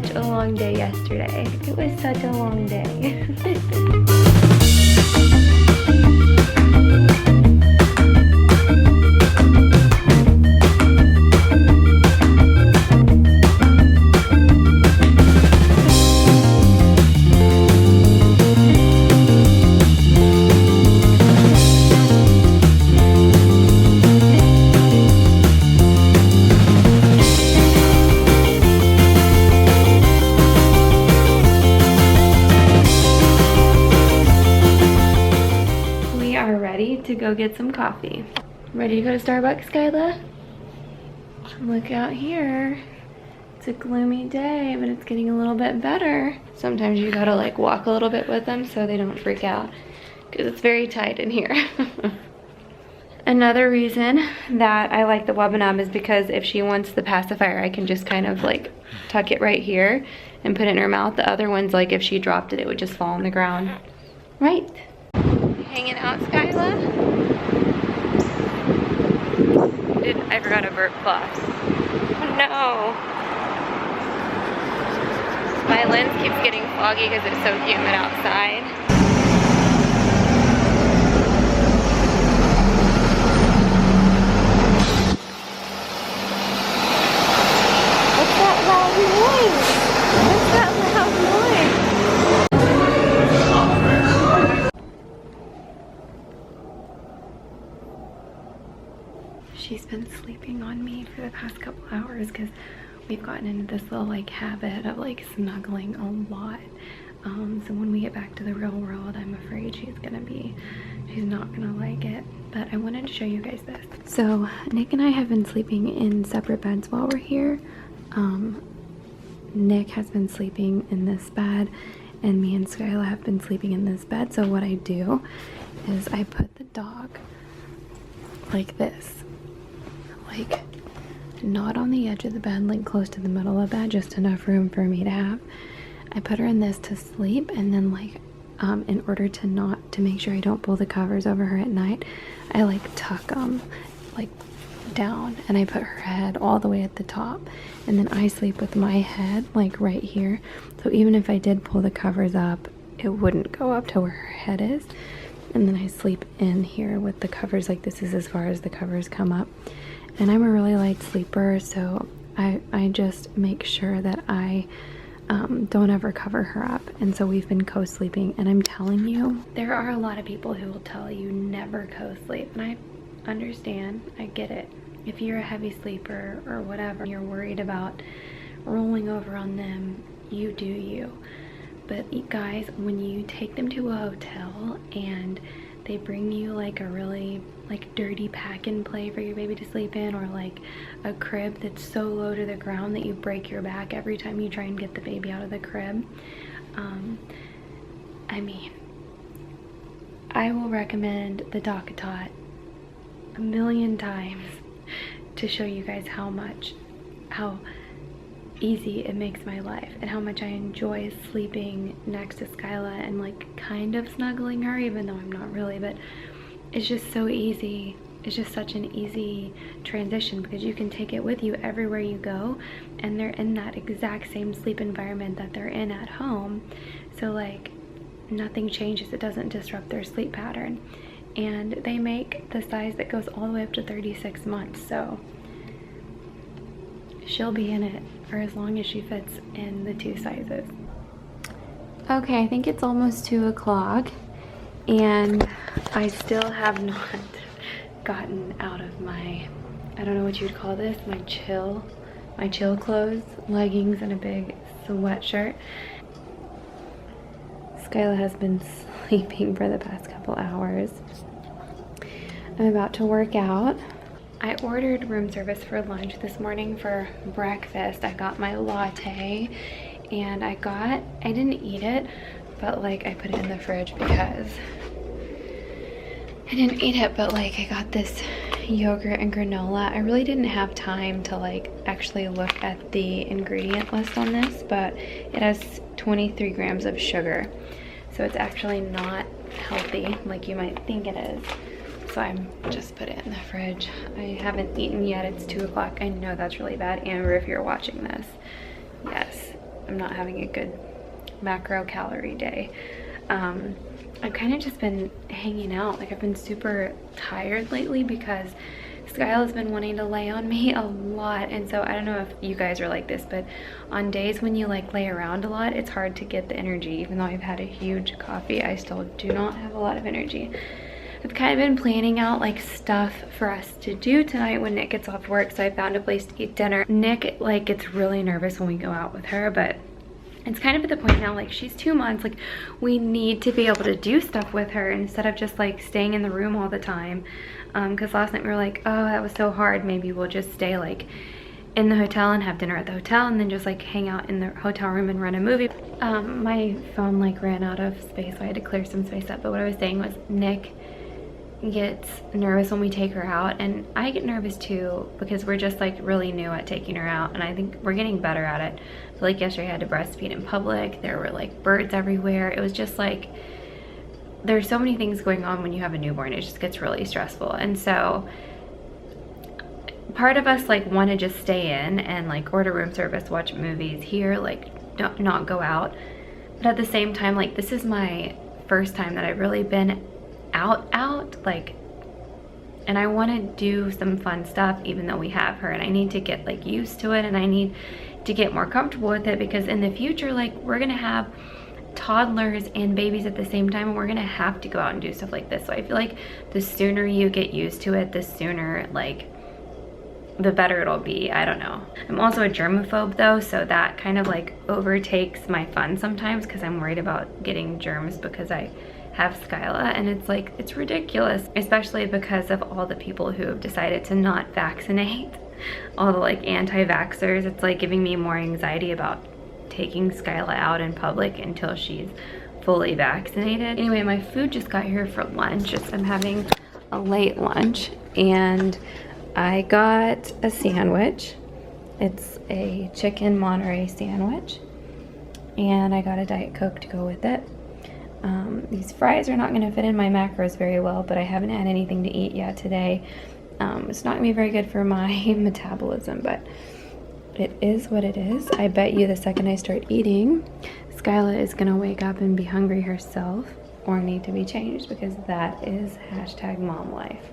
such a long day yesterday. It was such a long day. To go get some coffee. Ready to go to Starbucks, Skyla? Look out here. It's a gloomy day, but it's getting a little bit better. Sometimes you gotta like walk a little bit with them so they don't freak out because it's very tight in here. Another reason that I like the Wubbanub is because if she wants the pacifier, I can just kind of like tuck it right here and put it in her mouth. The other ones, like if she dropped it, it would just fall on the ground. Right? Hanging out, Skyla? I forgot a burp cloth. Oh no! My lens keeps getting foggy because it's so humid outside. What's that loud noise? What's that loud noise? She's been sleeping on me for the past couple hours because we've gotten into this little like habit of like snuggling a lot. So when we get back to the real world, I'm afraid she's not gonna like it. But I wanted to show you guys this. So Nick and I have been sleeping in separate beds while we're here. Nick has been sleeping in this bed and me and Skyla have been sleeping in this bed. So what I do is I put the dog like this. Like not on the edge of the bed, like close to the middle of the bed, just enough room for me to have. I put her in this to sleep, and then like in order to make sure I don't pull the covers over her at night, I like tuck them like down and I put her head all the way at the top, and then I sleep with my head like right here, so even if I did pull the covers up, it wouldn't go up to where her head is. And then I sleep in here with the covers, like this is as far as the covers come up. And I'm a really light sleeper, so I just make sure that I don't ever cover her up. And so we've been co-sleeping, and I'm telling you, there are a lot of people who will tell you never co-sleep, and I understand, I get it. If you're a heavy sleeper or whatever, you're worried about rolling over on them, you do you. But guys, when you take them to a hotel and they bring you like a really like dirty pack and play for your baby to sleep in, or like a crib that's so low to the ground that you break your back every time you try and get the baby out of the crib, I mean, I will recommend the DockATot a million times to show you guys how easy it makes my life and how much I enjoy sleeping next to Skyla and like kind of snuggling her, even though I'm not really, but it's just so easy. It's just such an easy transition because you can take it with you everywhere you go, and they're in that exact same sleep environment that they're in at home, so like nothing changes. It doesn't disrupt their sleep pattern, and they make the size that goes all the way up to 36 months, so she'll be in it for as long as she fits in the 2 sizes. Okay, I think it's almost 2 o'clock and I still have not gotten out of my, I don't know what you would call this, my chill clothes, leggings and a big sweatshirt. Skyla has been sleeping for the past couple hours. I'm about to work out. I ordered room service for lunch this morning for breakfast. I got my latte and I didn't eat it, but like I put it in the fridge because I didn't eat it, but like I got this yogurt and granola. I really didn't have time to like actually look at the ingredient list on this, but it has 23 grams of sugar. So it's actually not healthy like you might think it is. So I'm just put it in the fridge. I haven't eaten yet. It's 2 o'clock. I know that's really bad. Amber, if you're watching this, yes, I'm not having a good macro calorie day. I've kind of just been hanging out. Like, I've been super tired lately because Skyla's been wanting to lay on me a lot, and so I don't know if you guys are like this, but on days when you like lay around a lot, it's hard to get the energy. Even though I've had a huge coffee, I still do not have a lot of energy. I've kind of been planning out like stuff for us to do tonight when Nick gets off work, so I found a place to eat dinner. Nick like gets really nervous when we go out with her, but it's kind of at the point now, like, she's 2 months, like, we need to be able to do stuff with her instead of just like staying in the room all the time. Because last night we were like, oh, that was so hard, maybe we'll just stay like in the hotel and have dinner at the hotel and then just like hang out in the hotel room and run a movie. My phone like ran out of space, so I had to clear some space up. But what I was saying was, Nick gets nervous when we take her out, and I get nervous too because we're just like really new at taking her out, and I think we're getting better at it. So like yesterday I had to breastfeed in public, there were like birds everywhere. It was just like, there's so many things going on when you have a newborn, it just gets really stressful. And so part of us like want to just stay in and like order room service, watch movies here, like not go out. But at the same time, like, this is my first time that I've really been out like, and I want to do some fun stuff even though we have her, and I need to get like used to it, and I need to get more comfortable with it, because in the future, like, we're gonna have toddlers and babies at the same time, and we're gonna have to go out and do stuff like this. So I feel like the sooner you get used to it, the sooner, like, the better it'll be. I don't know. I'm also a germaphobe though, so that kind of like overtakes my fun sometimes because I'm worried about getting germs because I have Skyla, and it's like, it's ridiculous, especially because of all the people who have decided to not vaccinate, all the like anti-vaxxers. It's like giving me more anxiety about taking Skyla out in public until she's fully vaccinated. Anyway, my food just got here for lunch. I'm having a late lunch, and I got a sandwich. It's a chicken Monterey sandwich, and I got a Diet Coke to go with it. These fries are not going to fit in my macros very well, but I haven't had anything to eat yet today. It's not going to be very good for my metabolism, but it is what it is. I bet you the second I start eating, Skyla is going to wake up and be hungry herself or need to be changed, because that is #mom life.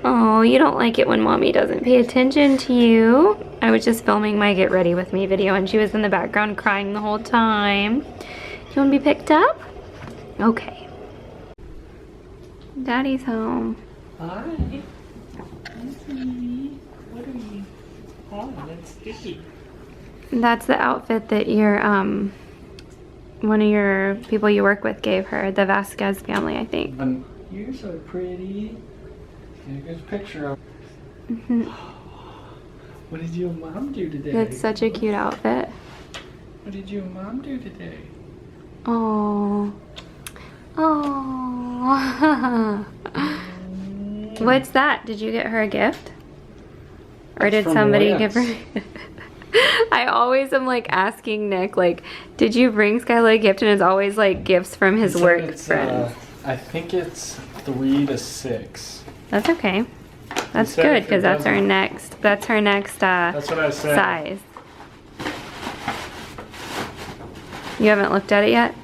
Oh, you don't like it when mommy doesn't pay attention to you. I was just filming my get ready with me video, and she was in the background crying the whole time. You want to be picked up? Okay. Daddy's home. Hi. What are you? Oh, that's sticky. That's the outfit that your one of your people you work with gave her, the Vasquez family, I think. You're so pretty. Here's a picture of. What did you and Mom do today? That's such a cute outfit. What did you and Mom do today? Oh. Oh. What's that? Did you get her a gift? Or did somebody give her? I always am like asking Nick, like, did you bring Skylar a gift? And it's always like gifts from his work friends. I think it's 3 to 6. That's okay. That's good because that's her next. That's her next. That's what I said. Size. You haven't looked at it yet?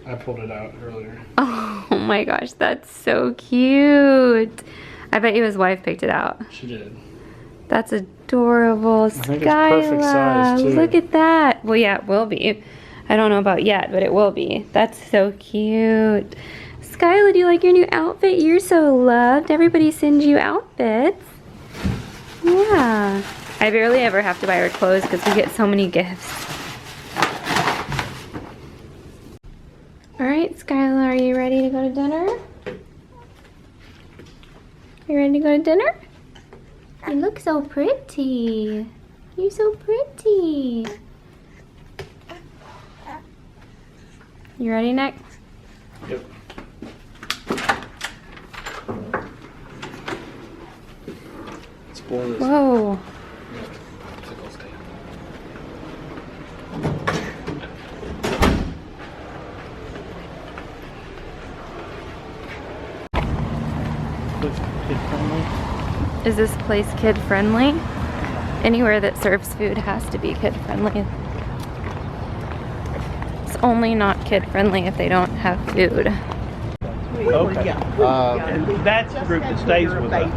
I pulled it out earlier. Oh my gosh, that's so cute. I bet you his wife picked it out. She did. That's adorable. I think it's perfect size, too. Look at that. Well, yeah, it will be. I don't know about yet, but it will be. That's so cute. Skylar, do you like your new outfit? You're so loved. Everybody sends you outfits. Yeah. I barely ever have to buy her clothes because we get so many gifts. All right, Skylar, are you ready to go to dinner? You ready to go to dinner? You look so pretty. You're so pretty. You ready, Nick? Yep. Let's blow this. Whoa. Is this place kid friendly? Anywhere that serves food has to be kid friendly. It's only not kid friendly if they don't have food. Okay. And that's the group that stays with us.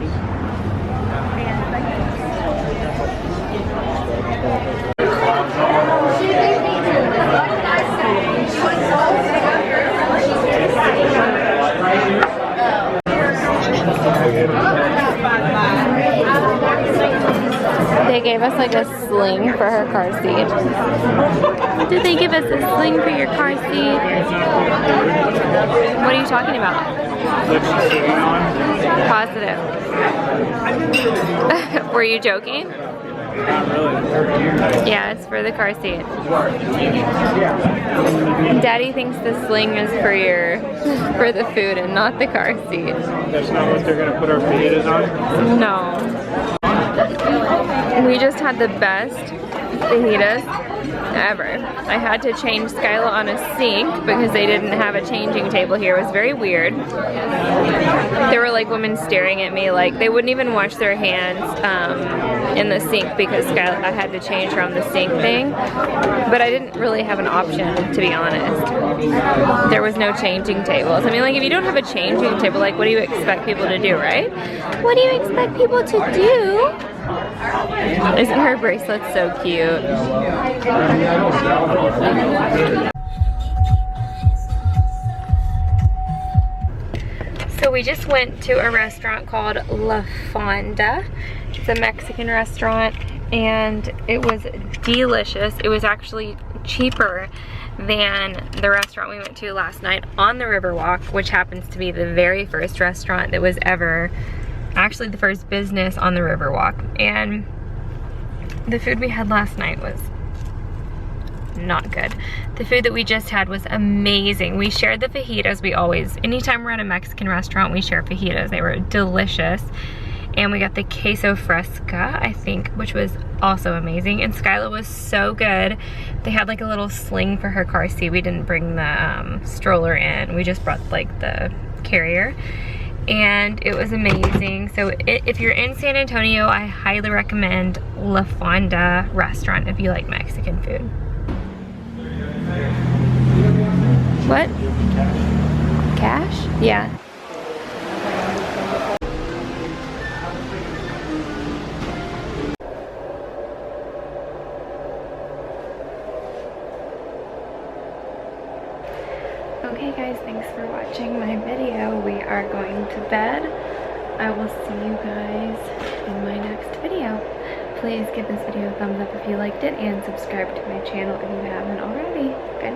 They gave us like a sling for her car seat. Did they give us a sling for your car seat? What are you talking about? Positive. Were you joking? Yeah, it's for the car seat. Daddy thinks the sling is for the food and not the car seat. That's not what they're gonna put our fajitas on? No. We just had the best fajitas ever. I had to change Skyla on a sink because they didn't have a changing table here. It was very weird. There were like women staring at me like they wouldn't even wash their hands in the sink because I had to change her on the sink thing. But I didn't really have an option, to be honest. There was no changing tables. I mean, like if you don't have a changing table, like what do you expect people to do, right? What do you expect people to do? Isn't her bracelet so cute? So we just went to a restaurant called La Fonda. It's a Mexican restaurant and it was delicious. It was actually cheaper than the restaurant we went to last night on the Riverwalk, which happens to be the very first restaurant that was ever actually the first business on the Riverwalk. And the food we had last night was not good. The food that we just had was amazing. We shared the fajitas. We always, anytime we're at a Mexican restaurant, we share fajitas. They were delicious. And we got the queso fresca, I think, which was also amazing. And Skyla was so good. They had like a little sling for her car seat. We didn't bring the stroller in. We just brought like the carrier. And it was amazing. So if you're in San Antonio, I highly recommend La Fonda restaurant if you like Mexican food. What? Cash? Yeah. Okay guys, thanks for watching my video. We are going to bed. I will see you guys in my next video. Please give this video a thumbs up if you liked it and subscribe to my channel if you haven't already. Good night.